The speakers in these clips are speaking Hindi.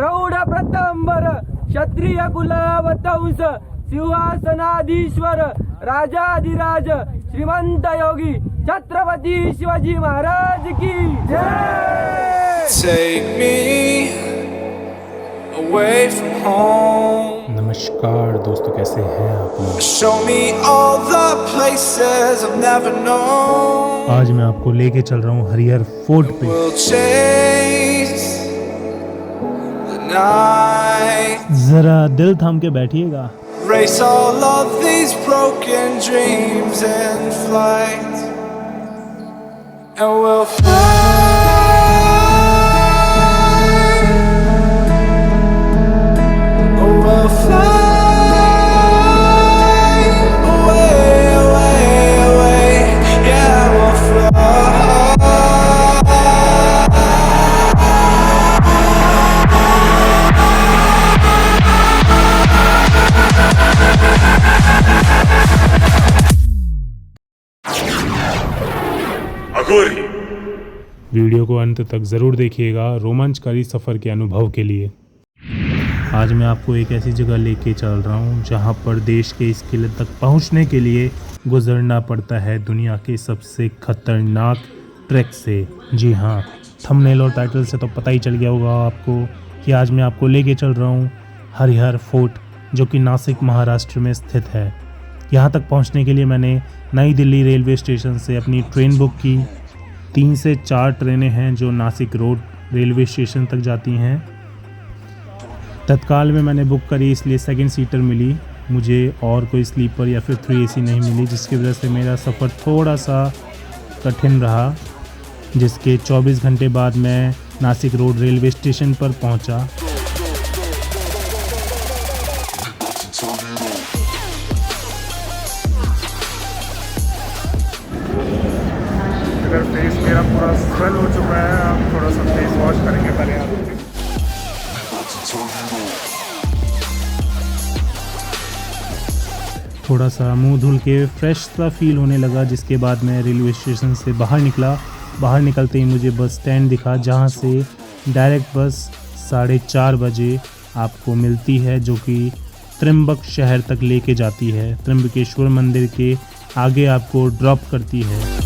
प्रौढ प्रतांबर क्षत्रिय कुलवतंस सिंहासनाधीश्वर राजाधिराज श्रीमंत योगी छत्रपती शिवाजी महाराज की जय। Take me away from home. नमस्कार दोस्तों, कैसे हैं आप लोग। Show me all the places I've never known. आज मैं आपको लेके चल रहा हूँ हरिहर फोर्ट पे। We'll chase the night. जरा दिल थाम के बैठिएगा। Race all of these broken dreams in flight. And we'll fly. We'll fly away, away, away. Yeah, we'll Aghori. Video को अंत तक ज़रूर देखिएगा रोमांचकारी सफ़र के अनुभव के लिए। आज मैं आपको एक ऐसी जगह लेके चल रहा हूँ जहाँ पर देश के इस किले तक पहुँचने के लिए गुजरना पड़ता है दुनिया के सबसे खतरनाक ट्रैक से। जी हाँ, थंबनेल और टाइटल से तो पता ही चल गया होगा आपको कि आज मैं आपको लेके चल रहा हूँ हरिहर फोर्ट, जो कि नासिक महाराष्ट्र में स्थित है। यहाँ तक पहुँचने के लिए मैंने नई दिल्ली रेलवे स्टेशन से अपनी ट्रेन बुक की। 3 से 4 ट्रेनें हैं जो नासिक रोड रेलवे स्टेशन तक जाती हैं। तत्काल में मैंने बुक करी, इसलिए सेकंड सीटर मिली मुझे और कोई स्लीपर या फिर 3 AC नहीं मिली, जिसकी वजह से मेरा सफ़र थोड़ा सा कठिन रहा। जिसके 24 घंटे बाद मैं नासिक रोड रेलवे स्टेशन पर पहुंचा। अगर फेस मेरा पूरा स्वेल हो चुका है, आप थोड़ा सा फेस वॉश करेंगे पहले आप। थोड़ा सा मुंह धुल के फ्रेश सा फील होने लगा। जिसके बाद मैं रेलवे स्टेशन से बाहर निकला। बाहर निकलते ही मुझे बस स्टैंड दिखा, जहां से डायरेक्ट बस 4:30 बजे आपको मिलती है, जो कि त्र्यंबक शहर तक लेके जाती है। त्र्यंबकेश्वर मंदिर के आगे आपको ड्रॉप करती है।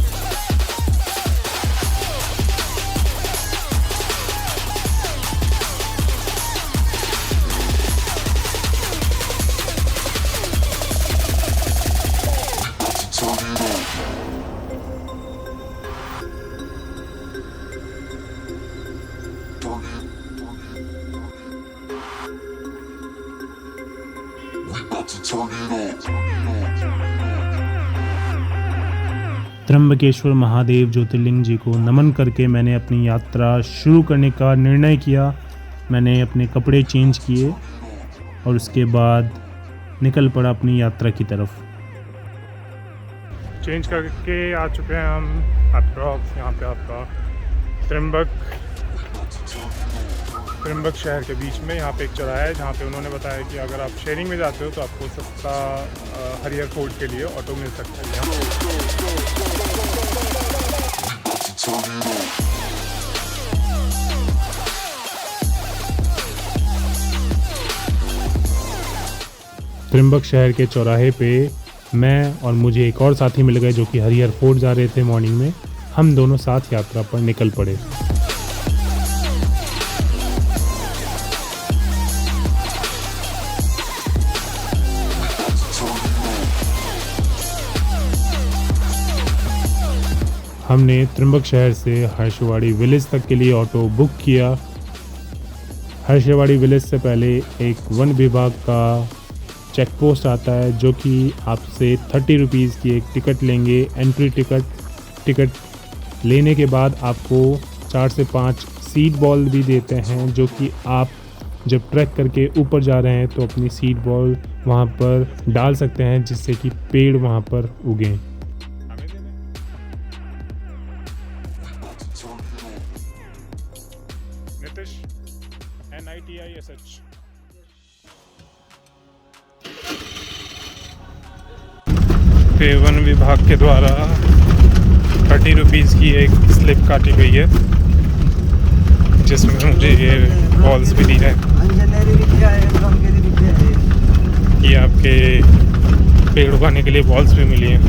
त्र्यंबकेश्वर महादेव ज्योतिर्लिंग जी को नमन करके मैंने अपनी यात्रा शुरू करने का निर्णय किया। मैंने अपने कपड़े चेंज किए और उसके बाद निकल पड़ा अपनी यात्रा की तरफ। चेंज करके आ चुके हैं हम अप्रॉक्स यहाँ पे आपका त्र्यंबक शहर के बीच में। यहाँ पे एक चौराहा है जहाँ पे उन्होंने बताया कि अगर आप शेयरिंग में जाते हो तो आपको सस्ता हरिहर फोर्ट के लिए ऑटो मिल सकता है यहाँ। त्र्यंबक शहर के चौराहे पे मैं और मुझे एक और साथी मिल गए जो कि हरिहर फोर्ट जा रहे थे मॉर्निंग में। हम दोनों साथ यात्रा पर निकल पड़े। हमने त्र्यंबक शहर से हर्षवाड़ी विलेज तक के लिए ऑटो बुक किया। हर्षवाड़ी विलेज से पहले एक वन विभाग का चेक पोस्ट आता है, जो कि आपसे 30 रुपीज़ की एक टिकट लेंगे, एंट्री टिकट लेने के बाद आपको 4 से 5 सीड बॉल भी देते हैं, जो कि आप जब ट्रैक करके ऊपर जा रहे हैं तो अपनी सीड बॉल वहाँ पर डाल सकते हैं, जिससे कि पेड़ वहाँ पर उगें। NITISH वन विभाग के द्वारा 30 रुपीज़ की एक स्लिप काटी गई है, जिसमें मुझे ये बॉल्स भी दी जाए। इंजीनियरिंग विद्या है, कामगिरी विद्या है। ये आपके पेड़ उगाने के लिए बॉल्स भी मिली हैं।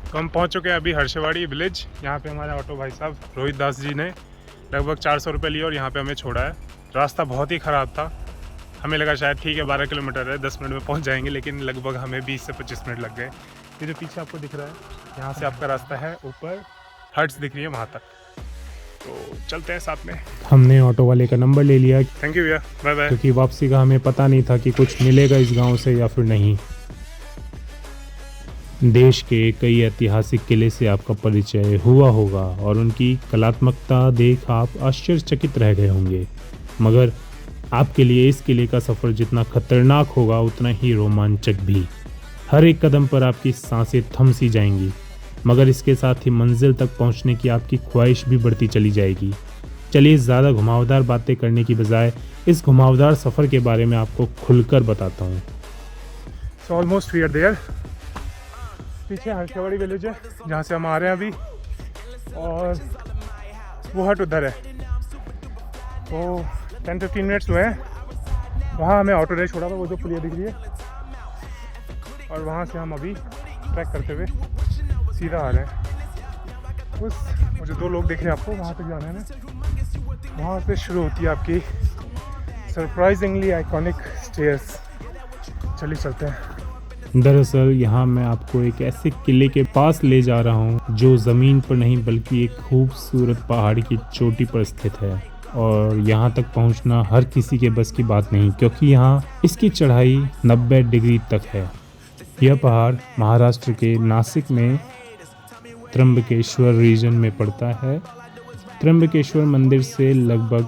तो हम पहुंच चुके हैं अभी हर्षवाड़ी विलेज। यहाँ पे हमारे ऑटो भाई साहब रोहित दास जी ने लगभग 400 रुपये लिए और यहाँ पे हमें छोड़ा है। रास्ता बहुत ही ख़राब था, हमें लगा शायद ठीक है 12 किलोमीटर है 10 मिनट में पहुँच जाएंगे, लेकिन लगभग हमें 20 से 25 मिनट लग गए। ये जो पीछे आपको दिख रहा है, यहाँ से आपका रास्ता है ऊपर, हट्स दिख रही है वहाँ तक। तो चलते हैं साथ में। हमने ऑटो वाले का नंबर ले लिया थैंक यू भैया, बाय बाय। क्योंकि वापसी का हमें पता नहीं था कि कुछ मिलेगा इस गांव से या फिर नहीं। देश के कई ऐतिहासिक किले से आपका परिचय हुआ होगा और उनकी कलात्मकता देख आप आश्चर्यचकित रह गए होंगे, मगर आपके लिए इस किले का सफ़र जितना खतरनाक होगा उतना ही रोमांचक भी। हर एक कदम पर आपकी सांसें थम सी जाएंगी, मगर इसके साथ ही मंजिल तक पहुंचने की आपकी ख्वाहिश भी बढ़ती चली जाएगी। चलिए ज़्यादा घुमावदार बातें करने की बजाय इस घुमावदार सफ़र के बारे में आपको खुलकर बताता हूँ। So almost we are there. पीछे हर्षवाड़ी विलेज है जहाँ से हम आ रहे हैं अभी, और वो हट उधर है। तो 10-15 मिनट्स हुए हैं, वहाँ हमें ऑटो ने छोड़ा था, वो जो पुलिया दिख रही है, और वहाँ से हम अभी ट्रैक करते हुए सीधा आ रहे हैं। उस वो जो 2 लोग दिख रहे हैं आपको, वहाँ तक जाना है ना, वहाँ से शुरू होती है आपकी सरप्राइजिंगली आइकॉनिक स्टेयर्स। चलिए चलते हैं। दरअसल यहाँ मैं आपको एक ऐसे किले के पास ले जा रहा हूँ जो ज़मीन पर नहीं बल्कि एक खूबसूरत पहाड़ की चोटी पर स्थित है, और यहाँ तक पहुँचना हर किसी के बस की बात नहीं, क्योंकि यहाँ इसकी चढ़ाई 90 डिग्री तक है। यह पहाड़ महाराष्ट्र के नासिक में त्र्यंबकेश्वर रीजन में पड़ता है। त्र्यंबकेश्वर मंदिर से लगभग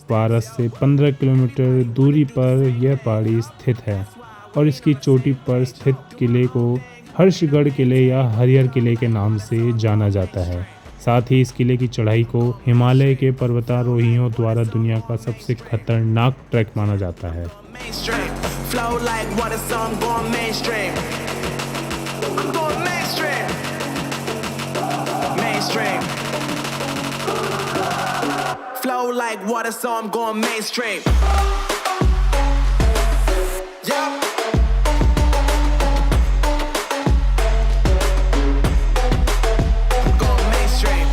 12 से 15 किलोमीटर दूरी पर यह पहाड़ी स्थित है, और इसकी चोटी पर स्थित किले को हर्षगढ़ किले या हरिहर किले के नाम से जाना जाता है। साथ ही इस किले की चढ़ाई को हिमालय के पर्वतारोहियों द्वारा दुनिया का सबसे खतरनाक ट्रैक माना जाता है। Flow like water, so I'm going mainstream. I'm going mainstream. Mainstream. Flow like water, so I'm going mainstream. Yeah. I'm going mainstream.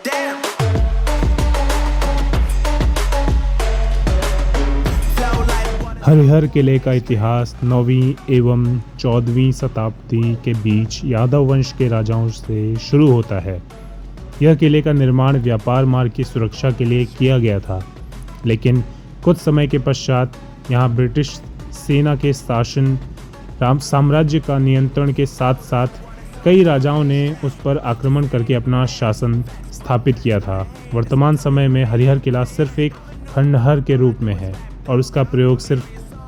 Damn. Flow like water. Harihar किले का इतिहास 9वीं एवं 14वीं शताब्दी के बीच यादव वंश के राजाओं से शुरू होता है। यह किले का निर्माण व्यापार मार्ग की सुरक्षा के लिए किया गया था, लेकिन कुछ समय के पश्चात यहाँ ब्रिटिश सेना के शासन साम्राज्य का नियंत्रण के साथ साथ कई राजाओं ने उस पर आक्रमण करके अपना शासन स्थापित किया था। वर्तमान समय में हरिहर किला सिर्फ एक खंडहर के रूप में है और उसका प्रयोग सिर्फ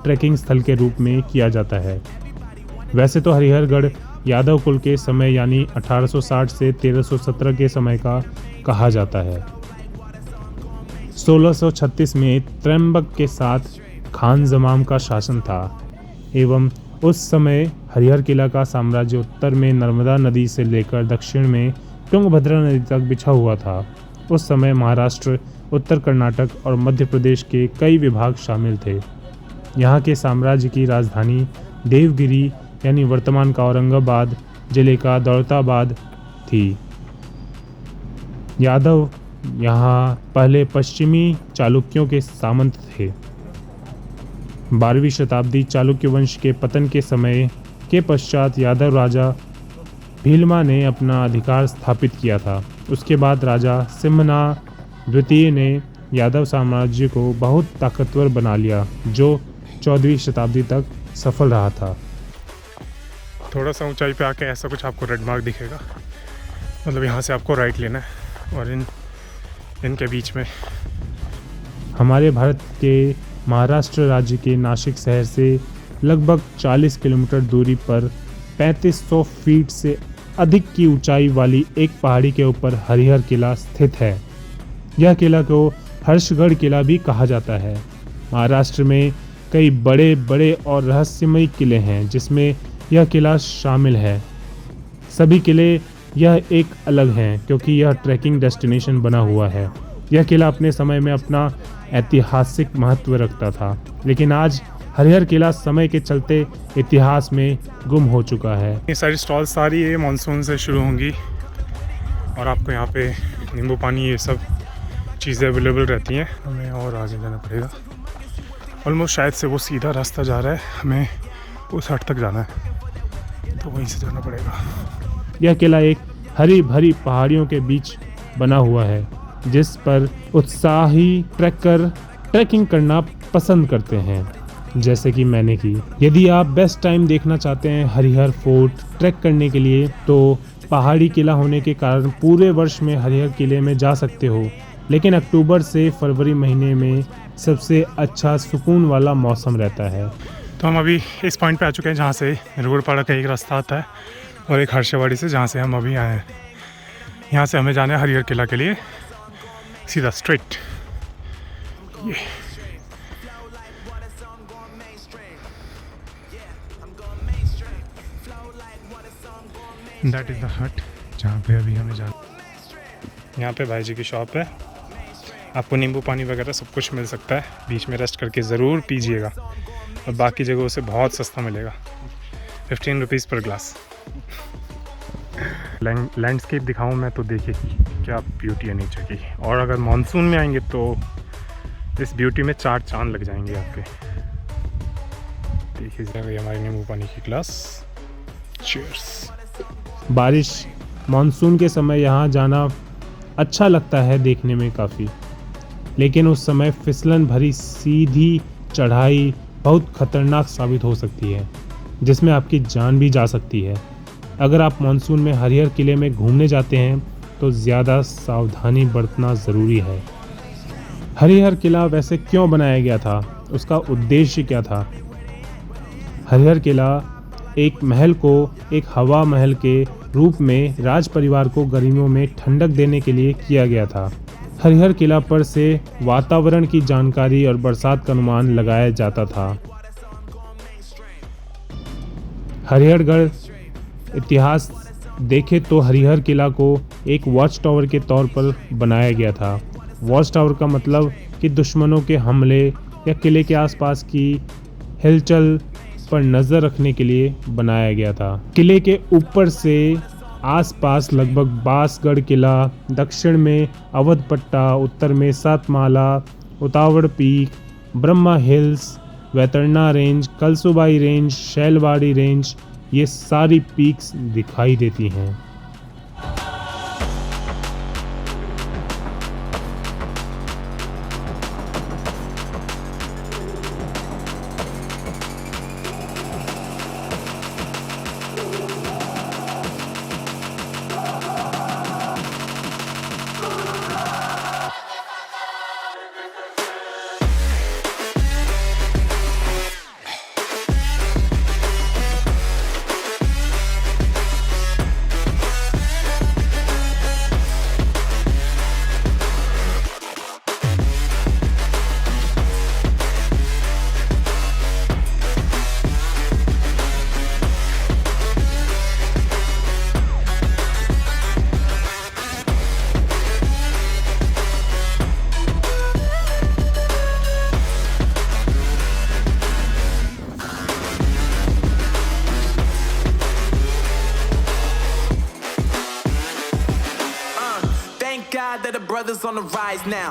ट्रैकिंग स्थल के रूप में किया जाता है। वैसे तो हरिहरगढ़ यादव कुल के समय यानी 1860 से 1317 के समय का कहा जाता है। 1636 में त्र्यंबक के साथ खान जमाम का शासन था एवं उस समय हरिहर किला का साम्राज्य उत्तर में नर्मदा नदी से लेकर दक्षिण में तुंगभद्रा नदी तक बिछा हुआ था। उस समय महाराष्ट्र, उत्तर कर्नाटक और मध्य प्रदेश के कई विभाग शामिल थे। यहाँ के साम्राज्य की राजधानी देवगिरी यानी वर्तमान का औरंगाबाद जिले का दौलताबाद थी। यादव यहाँ पहले पश्चिमी चालुक्यों के सामंत थे। 12वीं शताब्दी चालुक्य वंश के पतन के समय के पश्चात यादव राजा भीलमा ने अपना अधिकार स्थापित किया था। उसके बाद राजा सिम्हना द्वितीय ने यादव साम्राज्य को बहुत ताकतवर बना लिया, जो 14वीं शताब्दी तक सफल रहा था। थोड़ा सा ऊंचाई पे आके ऐसा कुछ आपको रेड मार्क दिखेगा, मतलब यहाँ से आपको राइट लेना है और इनके बीच में। हमारे भारत के महाराष्ट्र राज्य के नासिक शहर से लगभग 40 किलोमीटर दूरी पर 3500 फीट से अधिक की ऊंचाई वाली एक पहाड़ी के ऊपर हरिहर किला स्थित है। यह किला को हर्षगढ़ किला भी कहा जाता है। महाराष्ट्र में कई बड़े बड़े और रहस्यमयी किले हैं, जिसमें यह किला शामिल है। सभी किले यह एक अलग है क्योंकि यह ट्रैकिंग डेस्टिनेशन बना हुआ है। यह किला अपने समय में अपना ऐतिहासिक महत्व रखता था, लेकिन आज हरिहर किला समय के चलते इतिहास में गुम हो चुका है। ये सारी स्टॉल सारी ये मानसून से शुरू होंगी और आपको यहाँ पे नींबू पानी ये सब चीज़ें अवेलेबल रहती हैं। हमें और आगे जाना पड़ेगा। ऑलमोस्ट शायद से वो सीधा रास्ता जा रहा है, हमें उस हट तक जाना है तो वहीं से जाना पड़ेगा। यह किला एक हरी भरी पहाड़ियों के बीच बना हुआ है जिस पर उत्साही ट्रैकर ट्रैकिंग करना पसंद करते हैं, जैसे कि मैंने की। यदि आप बेस्ट टाइम देखना चाहते हैं हरिहर फोर्ट ट्रैक करने के लिए तो पहाड़ी किला होने के कारण पूरे वर्ष में हरिहर किले में जा सकते हो, लेकिन अक्टूबर से फरवरी महीने में सबसे अच्छा सुकून वाला मौसम रहता है। तो हम अभी इस पॉइंट पे आ चुके हैं जहाँ से रोडपाड़ा का एक रास्ता आता है और एक हर्षवाड़ी से जहाँ से हम अभी आए हैं। यहाँ से हमें जाना है हरिहर किला के लिए सीधा स्ट्रेट। ये दैट इज़ द हट जहाँ पे अभी हमें जाना। यहाँ पे भाई जी की शॉप है, आपको नींबू पानी वगैरह सब कुछ मिल सकता है। बीच में रेस्ट करके ज़रूर पीजिएगा और बाकी जगहों से बहुत सस्ता मिलेगा, 15 रुपीज़ पर ग्लास। लैंडस्केप दिखाऊं मैं तो देखिए क्या ब्यूटी है नेचर की, और अगर मानसून में आएंगे तो इस ब्यूटी में 4 चांद लग जाएंगे आपके। देखिए हमारी नींबू पानी की ग्लास। चीयर्स। बारिश मानसून के समय यहाँ जाना अच्छा लगता है देखने में काफ़ी, लेकिन उस समय फिसलन भरी सीधी चढ़ाई बहुत खतरनाक साबित हो सकती है, जिसमें आपकी जान भी जा सकती है। अगर आप मानसून में हरिहर किले में घूमने जाते हैं तो ज़्यादा सावधानी बरतना ज़रूरी है। हरिहर किला वैसे क्यों बनाया गया था, उसका उद्देश्य क्या था? हरिहर किला एक महल को एक हवा महल के रूप में राज परिवार को गर्मियों में ठंडक देने के लिए किया गया था। हरिहर किला पर से वातावरण की जानकारी और बरसात का अनुमान लगाया जाता था। हरिहरगढ़ इतिहास देखे तो हरिहर किला को एक वॉच टावर के तौर पर बनाया गया था। वॉच टावर का मतलब कि दुश्मनों के हमले या किले के आसपास की हिलचल पर नज़र रखने के लिए बनाया गया था। किले के ऊपर से आसपास लगभग बांसगढ़ किला, दक्षिण में अवध पट्टा, उत्तर में Satmala, Utawad peak, Brahma hills, Vaitarna range, Kalsubai range, Shailwadi range, ये सारी पीक्स दिखाई देती हैं। God that the brothers on the rise now.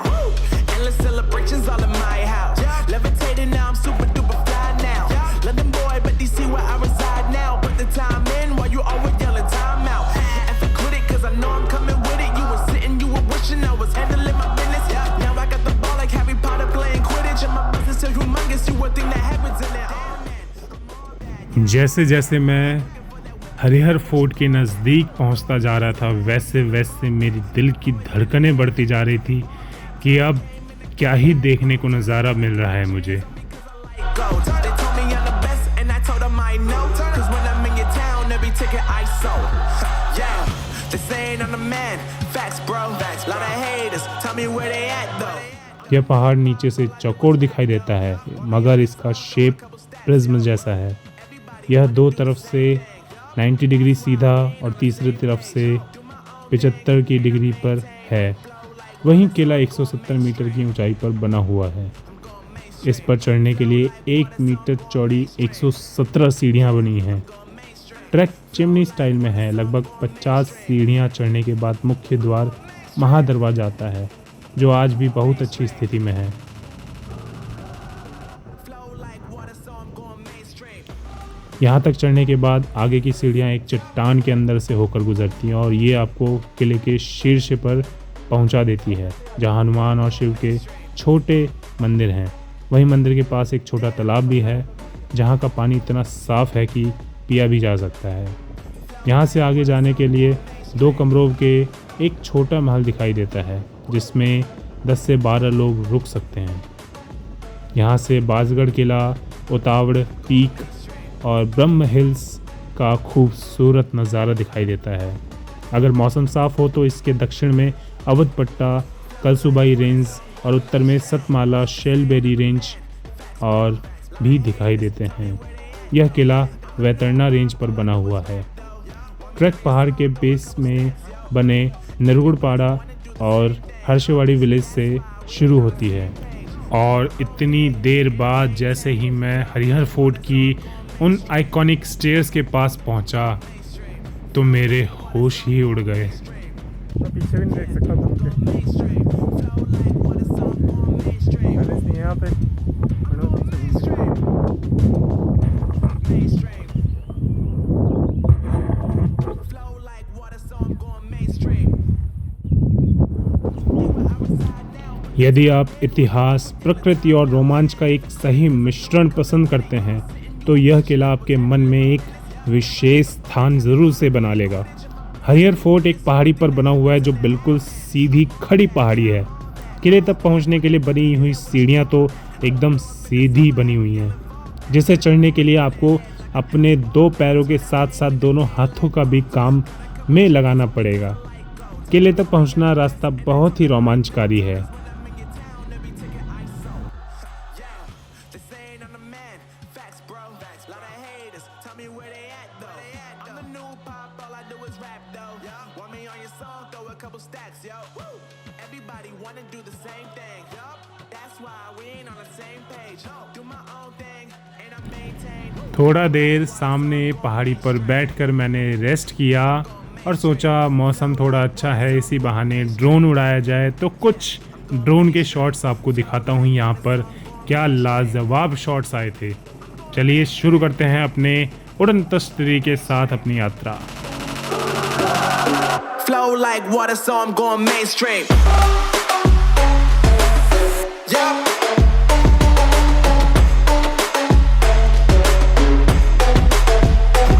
Endless celebrations all in my house. Levitating now, I'm super duper fly now. London boy, but DC where I reside now. Put the time in while you always yelling time out. And for quit it, cause I know I'm coming with it. You were sitting, you were wishing I was handling my business. Now I got the ball like Harry Potter playing Quidditch. And my business is humongous, you would think that happens in there. जैसे जैसे मैं हरिहर फोर्ट के नज़दीक पहुंचता जा रहा था वैसे वैसे मेरी दिल की धड़कनें बढ़ती जा रही थी कि अब क्या ही देखने को नज़ारा मिल रहा है मुझे। यह पहाड़ नीचे से चौकोर दिखाई देता है मगर इसका शेप प्रिज्म जैसा है। यह दो तरफ से 90 डिग्री सीधा और तीसरी तरफ से 75 की डिग्री पर है। वहीं किला 170 मीटर की ऊंचाई पर बना हुआ है। इस पर चढ़ने के लिए 1 मीटर चौड़ी 117 सीढ़ियां बनी हैं। ट्रैक चिमनी स्टाइल में है। लगभग 50 सीढ़ियां चढ़ने के बाद मुख्य द्वार महादरवाजा आता है, जो आज भी बहुत अच्छी स्थिति में है। यहाँ तक चढ़ने के बाद आगे की सीढ़ियाँ एक चट्टान के अंदर से होकर गुजरती हैं और ये आपको किले के शीर्ष पर पहुँचा देती है, जहाँ हनुमान और शिव के छोटे मंदिर हैं। वहीं मंदिर के पास एक छोटा तालाब भी है, जहाँ का पानी इतना साफ़ है कि पिया भी जा सकता है। यहाँ से आगे जाने के लिए 2 कमरों के एक छोटा महल दिखाई देता है, जिसमें 10 से 12 लोग रुक सकते हैं। यहाँ से बाजगढ़ किला, उतावड़ पीक और ब्रह्म हिल्स का खूबसूरत नज़ारा दिखाई देता है। अगर मौसम साफ़ हो तो इसके दक्षिण में अवध पट्टा, कलसुबाई रेंज और उत्तर में सतमाला, शेलबेरी रेंज और भी दिखाई देते हैं। यह किला वैतरना रेंज पर बना हुआ है। ट्रैक पहाड़ के बेस में बने नरगुड़पाड़ा और हर्षवाड़ी विलेज से शुरू होती है और इतनी देर बाद जैसे ही मैं हरिहर फोर्ट की उन आइकॉनिक स्टेयर्स के पास पहुंचा तो मेरे होश ही उड़ गए। मैं पीछे भी नहीं देख सकता था पहले से यहाँ पे यदि आप इतिहास, प्रकृति और रोमांच का एक सही मिश्रण पसंद करते हैं तो यह किला आपके मन में एक विशेष स्थान ज़रूर से बना लेगा। हरिहर फोर्ट एक पहाड़ी पर बना हुआ है, जो बिल्कुल सीधी खड़ी पहाड़ी है। किले तक पहुंचने के लिए बनी हुई सीढ़ियां तो एकदम सीधी बनी हुई हैं, जिसे चढ़ने के लिए आपको अपने 2 पैरों के साथ साथ दोनों हाथों का भी काम में लगाना पड़ेगा। किले तक पहुंचना रास्ता बहुत ही रोमांचकारी है। थोड़ा देर सामने पहाड़ी पर बैठकर मैंने रेस्ट किया और सोचा मौसम थोड़ा अच्छा है, इसी बहाने ड्रोन उड़ाया जाए। तो कुछ ड्रोन के शॉट्स आपको दिखाता हूँ यहाँ पर क्या लाजवाब शॉट्स आए थे। चलिए शुरू करते हैं अपने उड़न तस्तरी के साथ अपनी यात्रा। Flow like water, so I'm going mainstream. Yeah.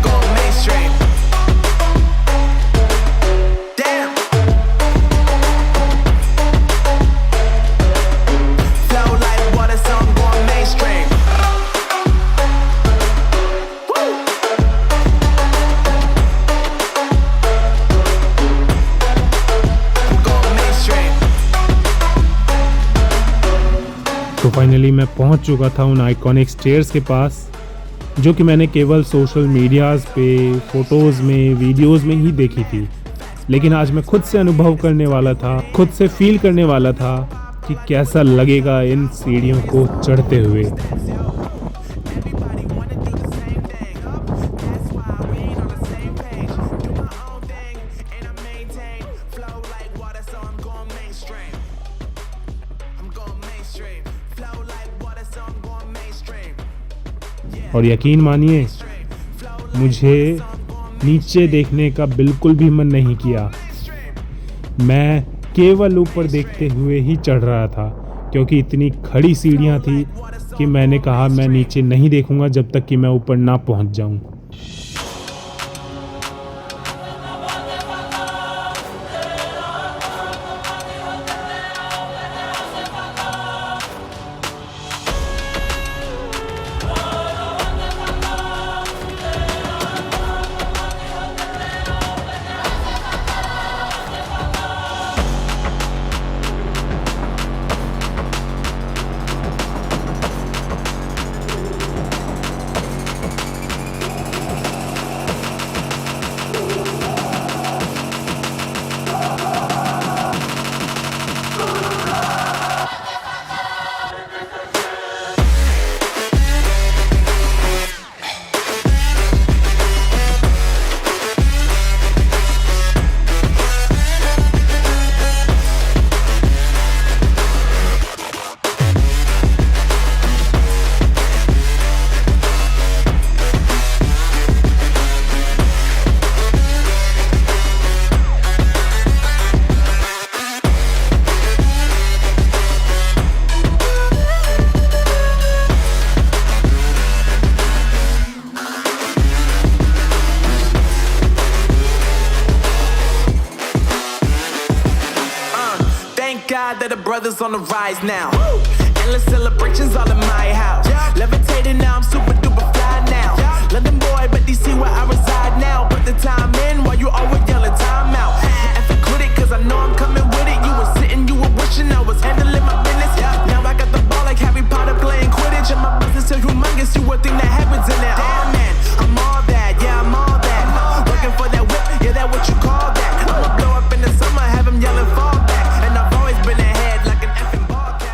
Going mainstream. Damn. Flow like water, so I'm going mainstream. Woo. तो फाइनली मैं पहुंच चुका था उन आइकॉनिक स्टेयर्स के पास, जो कि मैंने केवल सोशल मीडियाज़ पे, फ़ोटोज़ में, वीडियोज़ में ही देखी थी। लेकिन आज मैं खुद से अनुभव करने वाला था, खुद से फील करने वाला था कि कैसा लगेगा इन सीढ़ियों को चढ़ते हुए। और यकीन मानिए, मुझे नीचे देखने का बिल्कुल भी मन नहीं किया। मैं केवल ऊपर देखते हुए ही चढ़ रहा था, क्योंकि इतनी खड़ी सीढ़ियां थी कि मैंने कहा मैं नीचे नहीं देखूंगा जब तक कि मैं ऊपर ना पहुंच जाऊं। brothers on the rise now. Endless celebrations all in my house. Levitating now, I'm super duper fly now. London boy, but DC where I reside now. Put the time in while you always yelling time out. And for quit it, cause I know I'm coming with it. You were sitting, you were wishing I was handling my business. Now I got the ball like Harry Potter playing Quidditch. And my business so humongous, you would think that happens in it. Oh man, I'm all that, yeah, I'm all that. Looking for that whip, yeah, that what you call that. I'ma blow up in the summer, have him yelling fall back. And I've always been ahead like an effing ball cap.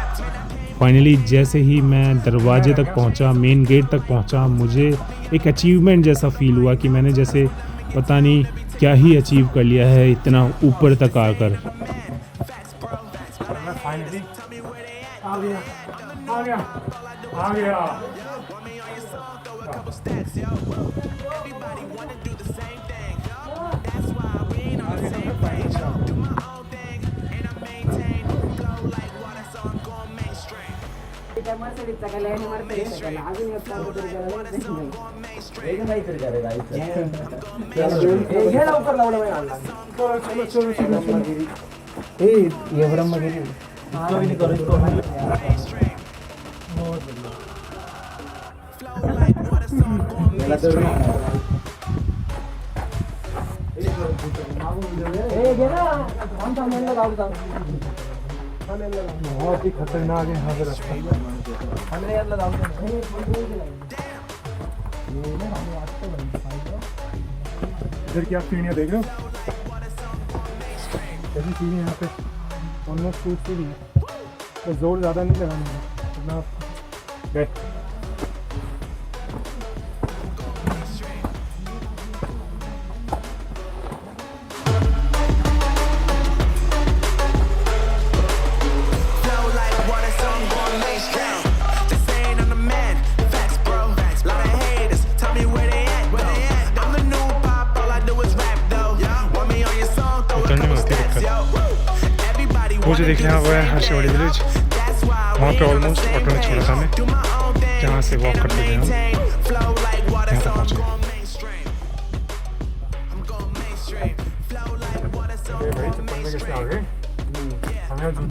Finally जैसे ही मैं दरवाजे तक पहुंचा, मेन गेट तक पहुंचा, मुझे एक अचीवमेंट जैसा फील हुआ कि मैंने जैसे पता नहीं क्या ही अचीव कर लिया है इतना ऊपर तक आकर। मैं फाइनली आ गया आ गया आ गया। ये ब्रह्मगिरी बहुत ही खतरनाक है यहाँ पे रास्ता। इधर की आप सीढ़ियाँ देख रहे हो, ऐसी सीढ़ी यहाँ पे ऑलमोस्ट टूट सी रही है, तो जोर ज़्यादा नहीं लगाना है इतना आप गए। वो जो देख रहे हैं वो है हर्षवाड़ी विलेज। वहाँ पे ऑलमोस्ट ऑटो ने छोड़ा था हमें, जहाँ से वॉक करते थे हम यहाँ तक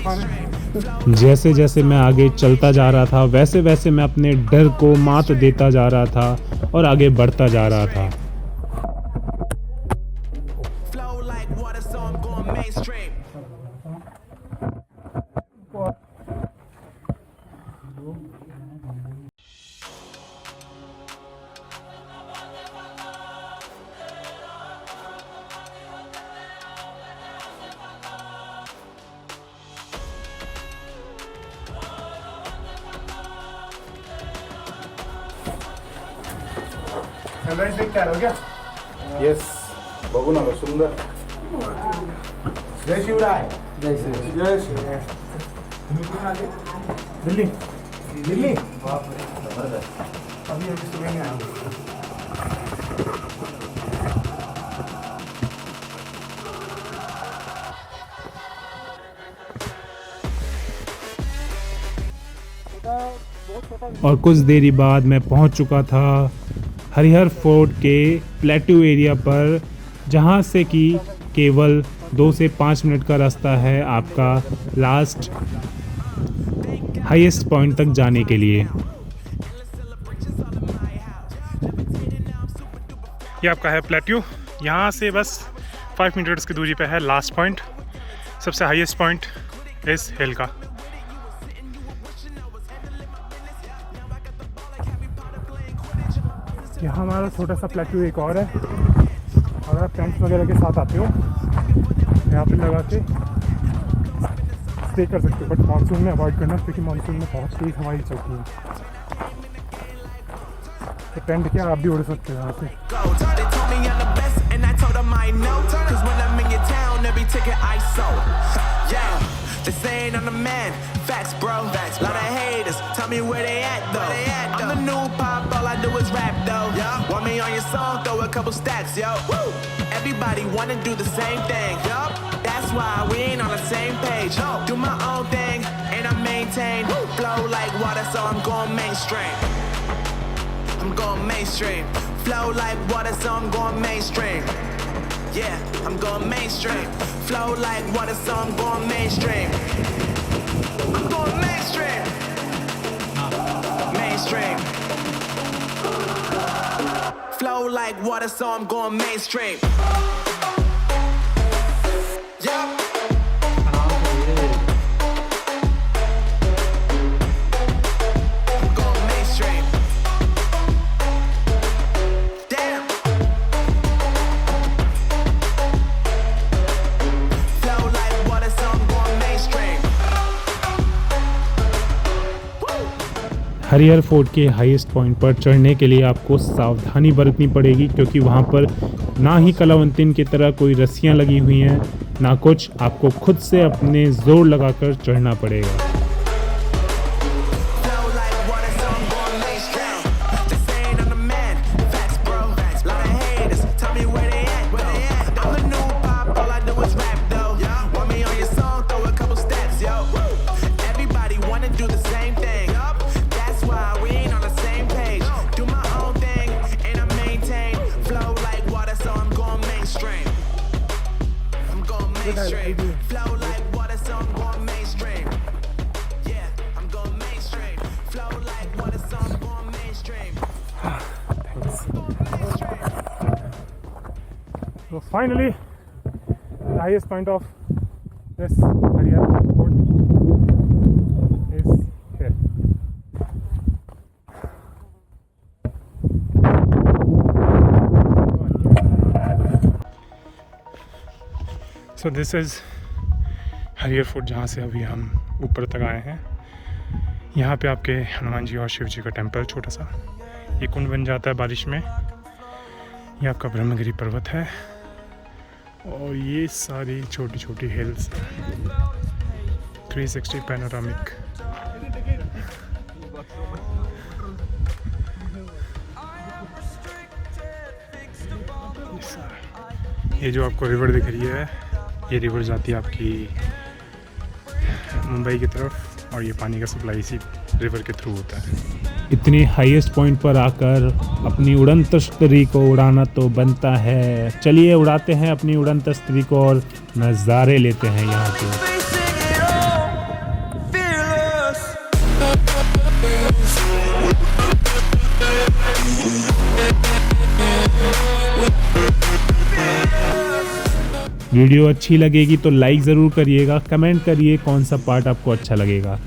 पहुँचे। जैसे जैसे मैं आगे चलता जा रहा था वैसे वैसे मैं अपने डर को मात देता जा रहा था और आगे बढ़ता जा रहा था। सनराइज देख क्या हो गया? येस, बघू ना सुंदर। जय शिवराय। जय श्री जय शिवराय। दिल्ली दिल्ली अभी सुबह में आया। और कुछ देरी बाद मैं पहुंच चुका था हरिहर फोर्ट के प्लेट्यू एरिया पर, जहां से कि केवल 2 से 5 मिनट का रास्ता है आपका लास्ट हाईएस्ट पॉइंट तक जाने के लिए। ये आपका है प्लेट्यू। यहाँ से बस 5 मीटर्स की दूरी पे है लास्ट पॉइंट, सबसे हाईएस्ट पॉइंट इस हिल का। यहाँ हमारा छोटा सा प्लेट्यू एक और है। अगर आप टेंट्स वगैरह के साथ आते हो यहाँ पे लगा के स्टे कर सकते हो, बट मानसून में अवॉइड करना क्योंकि मानसून में बहुत तेज़ हवाएं चलती हैं। तो टेंट क्या आप भी उड़ सकते हो यहाँ से। This ain't on the man, facts bro, lot of haters, tell me where they at though. I'm the new pop, all I do is rap though. Want me on your song, throw a couple stacks, yo. Everybody wanna do the same thing, that's why we ain't on the same page. Do my own thing, and I maintain, flow like water, so I'm going mainstream. I'm going mainstream, flow like water, so I'm going mainstream. Yeah, I'm going mainstream. Flow like water, so I'm going mainstream. like water, so I'm going mainstream. Yeah. I'm going mainstream. Damn. Flow like water, so I'm going mainstream. Harihar fort के हाईएस्ट पॉइंट पर चढ़ने के लिए आपको सावधानी बरतनी पड़ेगी, क्योंकि वहाँ पर ना ही कलावंतिन की तरह कोई रस्सियाँ लगी हुई हैं, ना कुछ। आपको खुद से अपने जोर लगाकर चढ़ना पड़ेगा। Flow like water, so I'm going mainstream. Just saying I'm the man. Facts, bro. Lot of haters. Tell me where they at, though. I'm the new pop. All I do is rap, though. Want me on your song? Throw a couple steps, yo. Everybody wanna do the same thing. That's why we ain't on the same page. Do my own thing, and I maintain. Flow like water, so I'm going mainstream. I'm going mainstream. Flow like water, so I'm going mainstream. Yeah, I'm going mainstream. Flow like water, so I'm going mainstream. So finally, the highest point of this Harihar Fort is here. So this is Harihar fort, जहाँ से अभी हम ऊपर तक आए हैं। यहाँ पे आपके हनुमान जी और शिव जी का टेम्पल छोटा सा, ये कुंड बन जाता है बारिश में। ये आपका ब्रह्मगिरी पर्वत है और ये सारी छोटी छोटी हिल्स, 360 पैनोरामिक। ये जो आपको रिवर दिख रही है, ये रिवर जाती है आपकी मुंबई की तरफ, और ये पानी का सप्लाई इसी रिवर के थ्रू होता है। इतनी हाईएस्ट पॉइंट पर आकर अपनी उड़न तश्तरी को उड़ाना तो बनता है। चलिए उड़ाते हैं अपनी उड़न तश्तरी को और नज़ारे लेते हैं यहाँ के। Facing it all, fearless. Video अच्छी लगेगी तो लाइक ज़रूर करिएगा, कमेंट करिए कौन सा पार्ट आपको अच्छा लगेगा।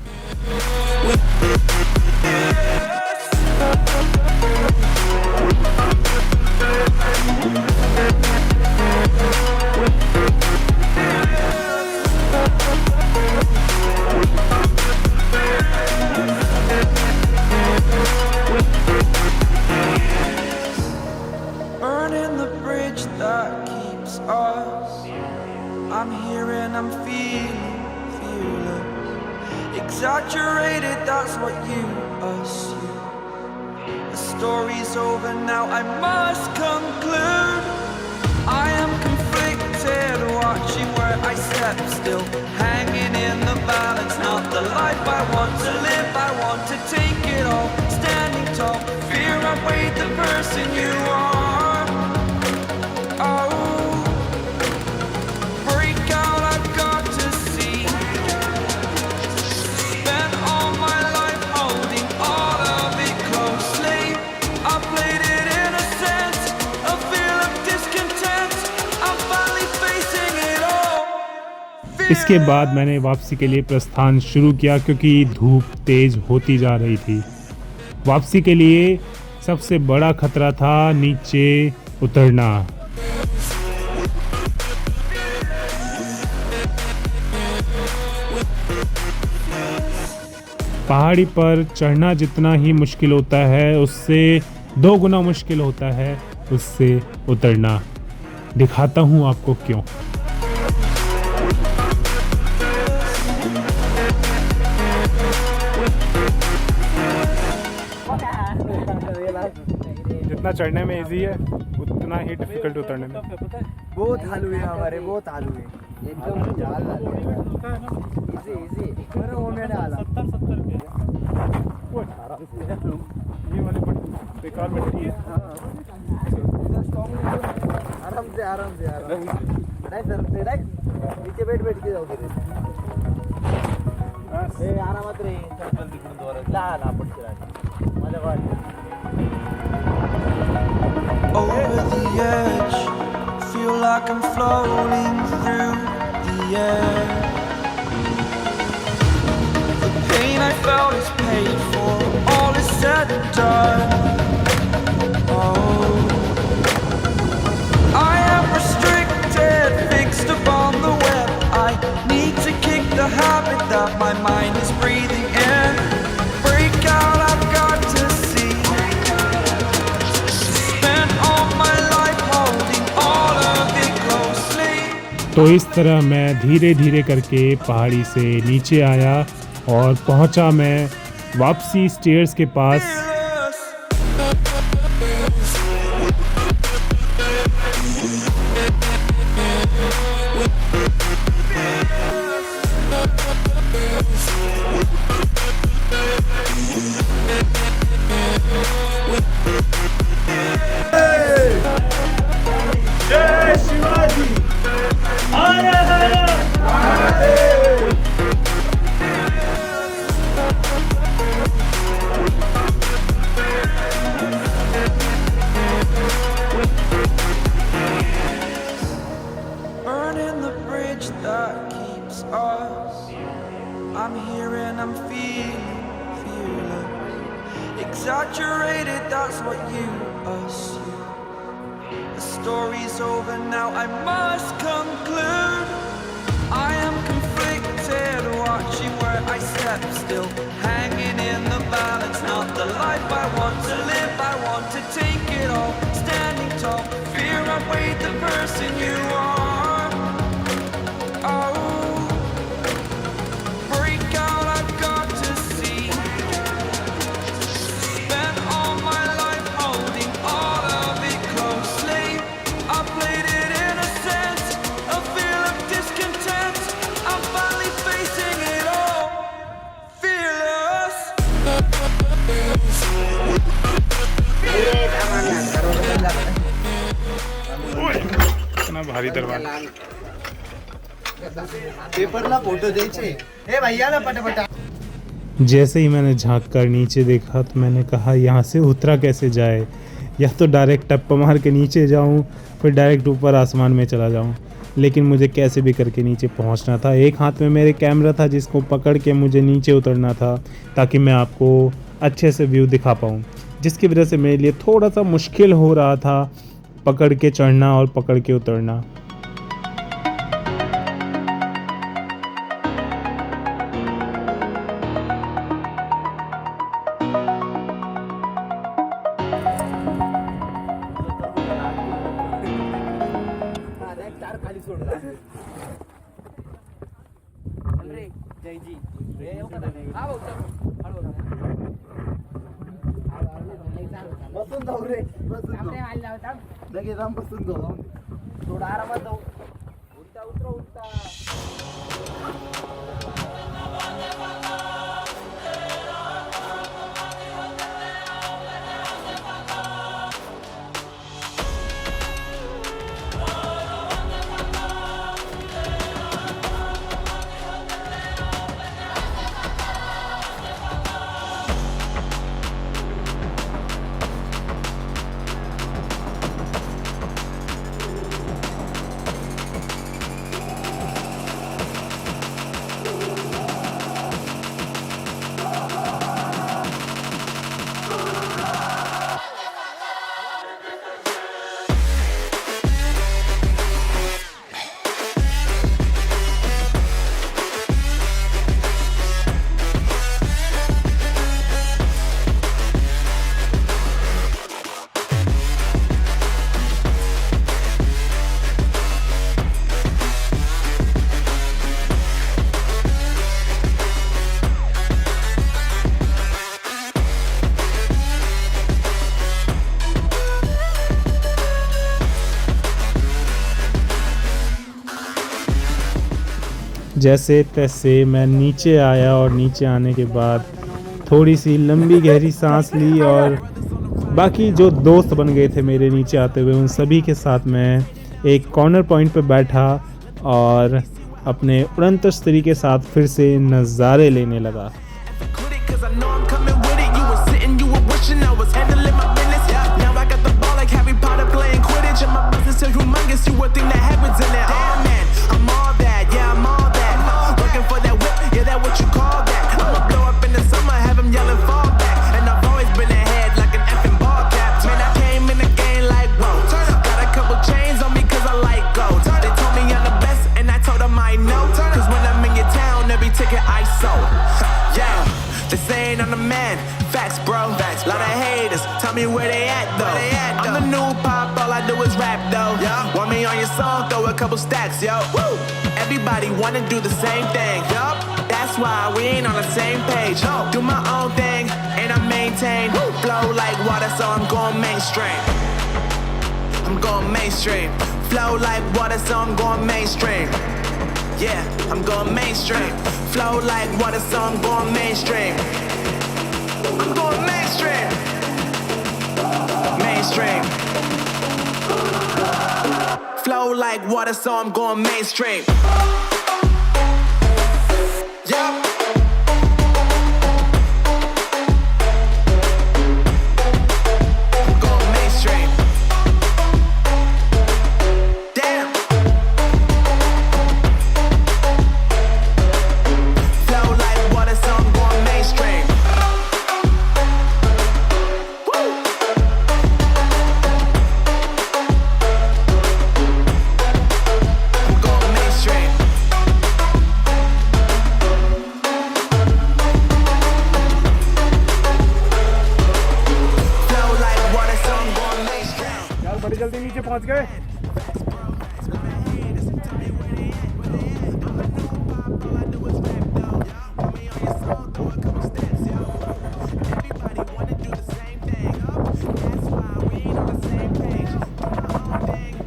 Burning the bridge that keeps us. I'm here and I'm feeling fearless. Exaggerated, that's what you assume. The story's over now, I must conclude. I am conflicted, watching where I step still, hanging in the balance. Not the life I want to live, I want to take it all. Standing tall, fear outweighed the person you are. Oh, break out, I've got to see. Spent all my life holding all of it closely. I played it innocent, a feel of discontent. I'm finally facing it all. इसके बाद मैंने वापसी के लिए प्रस्थान शुरू किया, क्योंकि धूप तेज होती जा रही थी। वापसी के लिए सबसे बड़ा खतरा था नीचे उतरना। पहाड़ी पर चढ़ना जितना ही मुश्किल होता है, उससे 2 गुना मुश्किल होता है उससे उतरना। दिखाता हूँ आपको क्यों। जितना चढ़ने में इजी है, उतना ही डिफिकल्ट उतरने में। बहुत हालू है हमारे, बहुत हालू है एकदम। इजी अरे होने वाला। ये वाले बेकार बैठी है। आराम से नहीं सर, नीचे बैठ के जाओगे रे। आरामात रे, चप्पल तिकडून दोरा ला पडते माझ्या वाट। Over edge. Feel like I'm floating through the air. The pain I felt is paid for, all is said and done. Oh, I am restricted, fixed upon the web. I need to kick the habit that my mind is breathing in. Break out, I've got to see. Spent all my life holding all of it closely. तो इस तरह मैं धीरे धीरे करके पहाड़ी से नीचे आया और पहुंचा मैं वापसी स्टेयर्स के पास। Burning the bridge that keeps us. I'm here and I'm feeling fearless. Exaggerated, that's what you assume. The story's over now, I must conclude. I am conflicted, watching where I step still, hanging in the balance. Not the life I want to live, I want to take it all. Standing tall, fear outweighed the person you are. Oh, break out, I've got to see. Spent all my life holding all of it closely. I played it innocent, a feel of discontent. I'm finally facing it all, fearless. इतना भारी दरबार। पेपरला फोटो द्यायचे हे भैया ना पटापटा। जैसे ही मैंने झांक कर नीचे देखा तो मैंने कहा यहाँ से उतरा कैसे जाए, या तो डायरेक्ट टप्पा मार के नीचे जाऊँ फिर डायरेक्ट ऊपर आसमान में चला जाऊँ, लेकिन मुझे कैसे भी करके नीचे पहुँचना था। एक हाथ में मेरे कैमरा था जिसको पकड़ के मुझे नीचे उतरना था ताकि मैं आपको अच्छे से व्यू दिखा पाऊँ, जिसकी वजह से मेरे लिए थोड़ा सा मुश्किल हो रहा था पकड़ के चढ़ना और पकड़ के उतरना। बसून जाऊ रे, बसून जाऊ. लगेच आम बसून जाऊ. थोडा आरामात जाऊ. उलटा उतरा उलटा. जैसे तैसे मैं नीचे आया और नीचे आने के बाद थोड़ी सी लंबी गहरी सांस ली और बाकी जो दोस्त बन गए थे मेरे नीचे आते हुए उन सभी के साथ मैं एक कॉर्नर पॉइंट पे बैठा और अपने उड़न तश्तरी के साथ फिर से नज़ारे लेने लगा। wishing I was handling my business. Now I got the ball like Harry Potter playing Quidditch. so humongous, you would think that heaven's in it. Oh man, I'm all that, yeah, I'm all that. Looking for that whip, yeah, that what you call that. I'ma blow up in the summer, have them yelling fall back. And I've always been ahead like an effing ball cap. Man, I came in the game like, whoa. Got a couple chains on me cause I like gold. They told me I'm the best and I told them I know. Cause when I'm in your town, every ticket I sold. Yeah, they saying I'm the man. Facts, bro. Facts. Lot of haters. Tell me where they at though. I'm the new pop, all I do is rap though. Want me on your song? Throw a couple stacks, yo. Woo! Everybody wanna do the same thing. Yup. That's why we ain't on the same page. Do my own thing and I maintain. Flow like water, so I'm going mainstream. I'm going mainstream. Flow like water, so I'm going mainstream. Yeah, I'm going mainstream. Flow like water, so I'm going mainstream. I'm going mainstream. Mainstream. Flow like water, so I'm going mainstream. Yeah. I'm going mainstream. Damn. Flow like water, so I'm going mainstream. I'm going mainstream. Flow like water, so I'm going mainstream. यार बड़ी जल्दी नीचे पहुंच गए.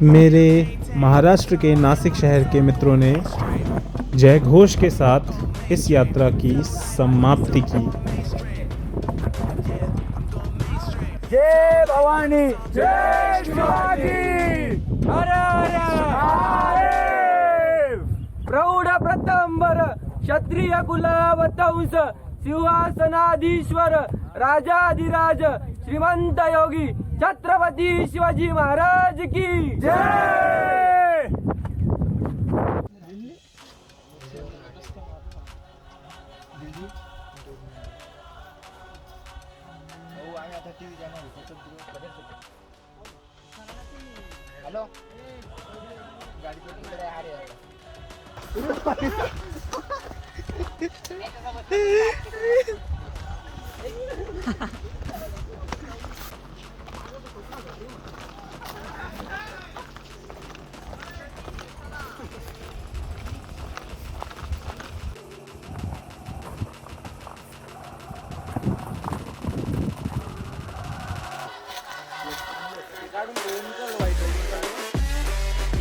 मेरे महाराष्ट्र के नासिक शहर के मित्रों ने जय घोष के साथ इस यात्रा की समाप्ति की. जय भवानी, जय शिवाजी, हर हर महादेव. प्रौढ प्रतांबर क्षत्रिय कुलवतंस सिंहासनाधीश्वर राजाधिराज श्रीमंत योगी छत्रपती शिवाजी महाराज की जय. हॅलो गाडी तिकडे आहे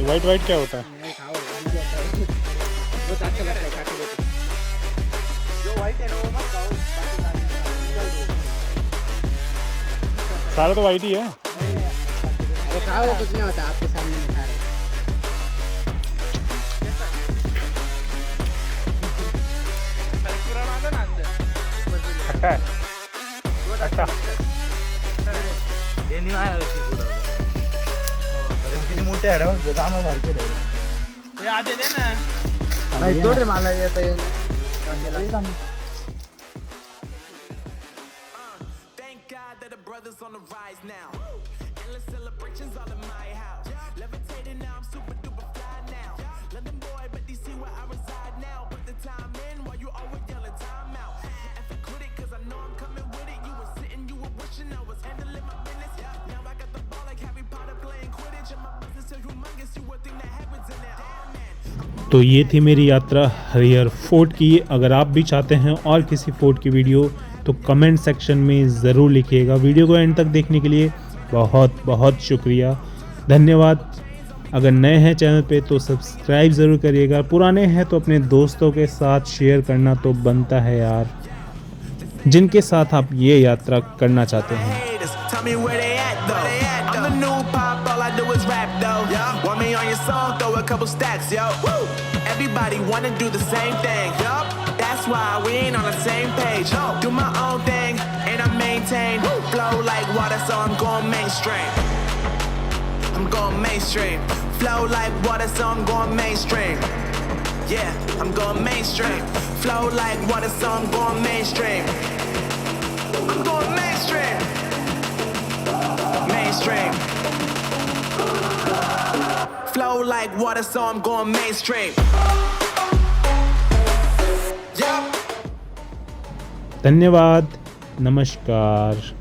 वाइट वाइट क्या होता है? सारा तो वाइट ही है. खाओ कुछ नहीं होता आपके सामने में खा रहे. खट्टा है. खट्टा. हे नाही आहे किती मोठे आहे रे गोदामा सारखे रे. हे आते दे ना. नाही तो रे मला येता येईल. Thank God that the brothers on the rise now. Endless celebrations all in my house. Levitating now, I'm super duper fly now. London boy, but DC where I reside now. Put the time in while you always yelling time out. And for quit it, cause I know I'm coming with it. You were sitting, you were wishing I was handling my business. Now I got the ball like Harry Potter playing Quidditch. And my business is humongous, you would think that happens in it. Oh man. तो ये थी मेरी यात्रा हरिहर फोर्ट की. अगर आप भी चाहते हैं और किसी फोर्ट की वीडियो तो कमेंट सेक्शन में ज़रूर लिखिएगा. वीडियो को एंड तक देखने के लिए बहुत बहुत शुक्रिया, धन्यवाद. अगर नए हैं चैनल पे तो सब्सक्राइब ज़रूर करिएगा. पुराने हैं तो अपने दोस्तों के साथ शेयर करना तो बनता है यार, जिनके साथ आप ये यात्रा करना चाहते हैं. Haters, tell me where they at though. I'm the new pop, all I do is rap though. Want me on your song? Throw a couple stacks, yo. Woo! Everybody wanna do the same thing. Yup. That's why we ain't on the same page. Do my own thing and I maintain. Flow like water, so I'm going mainstream. I'm going mainstream. Flow like water, so I'm going mainstream. Yeah, I'm going mainstream. Flow like water, so I'm going mainstream. I'm going mainstream. Mainstream. Flow like water, so I'm going mainstream. Yup. धन्यवाद, नमस्कार।